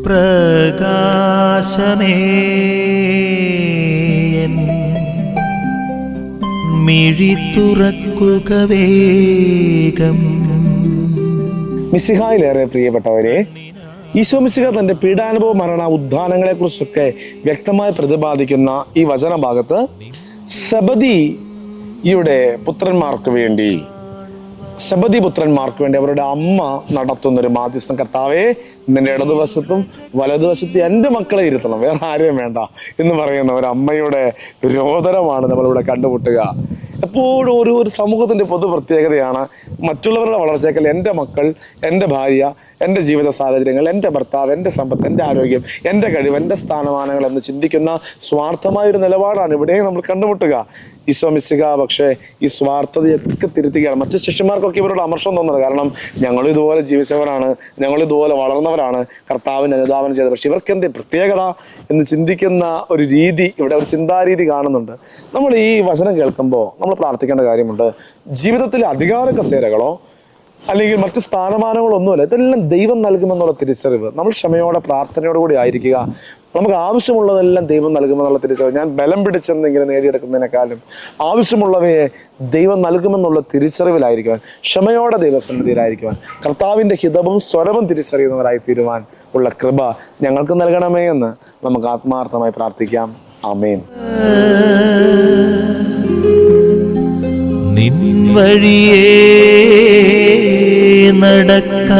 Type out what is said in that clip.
പ്രകാശമേ മിഴി തുറക്കുക വേഗം. മിശിഹായിലേറെ പ്രിയപ്പെട്ടവരെ, ഈശോ മിശിഹ തന്റെ പീഡാനുഭവ മരണ ഉദ്ധാനങ്ങളെ കുറിച്ചൊക്കെ വ്യക്തമായി പ്രതിപാദിക്കുന്ന ഈ വചനഭാഗത്ത് സെബദിയുടെ പുത്രന്മാർക്ക് വേണ്ടി അവരുടെ അമ്മ നടത്തുന്നൊരു മാധ്യസ്ഥം, കർത്താവേ നിന്റെ ഇടതുവശത്തും വലതുവശത്തും എൻ്റെ മക്കളെ ഇരുത്തണം, വേറെ ആരെയും വേണ്ട എന്ന് പറയുന്ന ഒരു അമ്മയുടെ രോദനമാണ് നമ്മളിവിടെ കണ്ടുമുട്ടുക. എപ്പോഴും ഒരു സമൂഹത്തിൻ്റെ പൊതു പ്രത്യേകതയാണ് മറ്റുള്ളവരുടെ വളർച്ചയേക്കാൾ എൻ്റെ മക്കൾ, എൻ്റെ ഭാര്യ, എൻ്റെ ജീവിത സാഹചര്യങ്ങൾ, എൻ്റെ ഭർത്താവ്, എൻ്റെ സമ്പത്ത്, എൻ്റെ ആരോഗ്യം, എൻ്റെ കഴിവ്, എൻ്റെ സ്ഥാനമാനങ്ങൾ എന്ന് ചിന്തിക്കുന്ന സ്വാർത്ഥമായൊരു നിലപാടാണ് ഇവിടെയും നമ്മൾ കണ്ടുമുട്ടുക. ഈശോ മിശിഹ പക്ഷേ ഈ സ്വാർത്ഥതയൊക്കെ തിരുത്തുകയാണ്. മറ്റു ശിഷ്യന്മാർക്കൊക്കെ ഇവരോട് അമർഷം തോന്നുന്നത്, കാരണം ഞങ്ങളും ഇതുപോലെ ജീവിച്ചവരാണ്, ഞങ്ങളും ഇതുപോലെ വളർന്നവരാണ്, കർത്താവിന് അനുധാവനം ചെയ്തത്, പക്ഷെ ഇവർക്ക് എന്ത് പ്രത്യേകത എന്ന് ചിന്തിക്കുന്ന ഒരു രീതി, ഇവിടെ ഒരു ചിന്താരീതി കാണുന്നുണ്ട്. നമ്മൾ ഈ വചനം കേൾക്കുമ്പോൾ നമ്മൾ പ്രാർത്ഥിക്കേണ്ട കാര്യമുണ്ട്. ജീവിതത്തിൽ അധികാര കസേരകളോ അല്ലെങ്കിൽ മറ്റ് സ്ഥാനമാനങ്ങളൊന്നുമല്ല, ഇതെല്ലാം ദൈവം നൽകുമെന്നുള്ള തിരിച്ചറിവ്. നമ്മൾ ക്ഷമയോടെ പ്രാർത്ഥനയോടുകൂടി ആയിരിക്കുക. നമുക്ക് ആവശ്യമുള്ളതെല്ലാം ദൈവം നൽകുമെന്നുള്ള തിരിച്ചറിവ്. ഞാൻ ബലം പിടിച്ചെന്നെങ്കിലും നേടിയെടുക്കുന്നതിനേക്കാളും ആവശ്യമുള്ളവയെ ദൈവം നൽകുമെന്നുള്ള തിരിച്ചറിവിലായിരിക്കുവാൻ, ക്ഷമയോടെ ദൈവസന്നിധിയിലായിരിക്കുവാൻ, കർത്താവിൻ്റെ ഹിതവും സ്വരവും തിരിച്ചറിയുന്നവരായി തീരുവാൻ ഉള്ള കൃപ ഞങ്ങൾക്ക് നൽകണമേ എന്ന് നമുക്ക് ആത്മാർത്ഥമായി പ്രാർത്ഥിക്കാം. ആമേൻ. നിൻ വഴിയേ നടക്ക